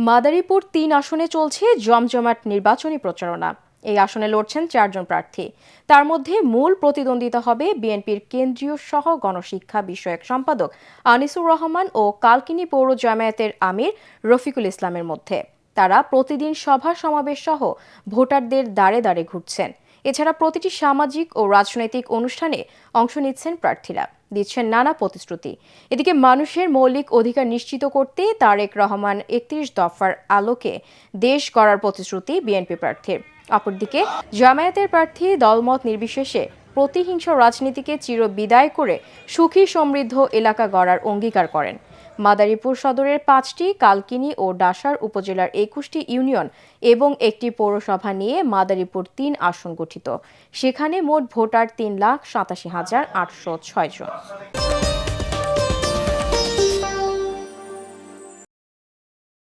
মাদারীপুর ৩ আসনে চলছে জমজমাট নির্বাচনী প্রচারণা। এই আসনে লড়ছেন ৪ জন প্রার্থী। তার মধ্যে মূল প্রতিদ্বন্দ্বিতা হবে বিএনপির কেন্দ্রীয় সহ গণশিক্ষা বিষয়ক সম্পাদক আনিসুর রহমান ও কালকিনি পৌর জামায়াতের আমির রফিকুল ইসলামের মধ্যে। তারা প্রতিদিন সভা সমাবেশ সহ ভোটারদের দ্বারে দ্বারে ঘুরছেন। এছাড়া প্রতিটি সামাজিক ও রাজনৈতিক অনুষ্ঠানে অংশ নিচ্ছেন প্রার্থীরা, দিচ্ছেন নানা প্রতিশ্রুতি। এদিকে মানুষের মৌলিক অধিকার নিশ্চিত করতে তারেক রহমান ৩১ দফার আলোকে দেশ গড়ার প্রতিশ্রুতি বিএনপি প্রার্থীর। অপরদিকে জামায়াতের প্রার্থী দলমত নির্বিশেষে প্রতিহিংস রাজনীতিকে চিরবিদায় করে সুখী সমৃদ্ধ এলাকা গড়ার অঙ্গীকার করেন। মাদারীপুর সদরের ৫টি, কালকিনি ও ডাসার উপজেলার ২১টি ইউনিয়ন এবং একটি পৌরসভা নিয়ে মাদারীপুর ৩ আসন গঠিত। সেখানে মোট ভোটার ৩,৮৭,৮০৬ জন।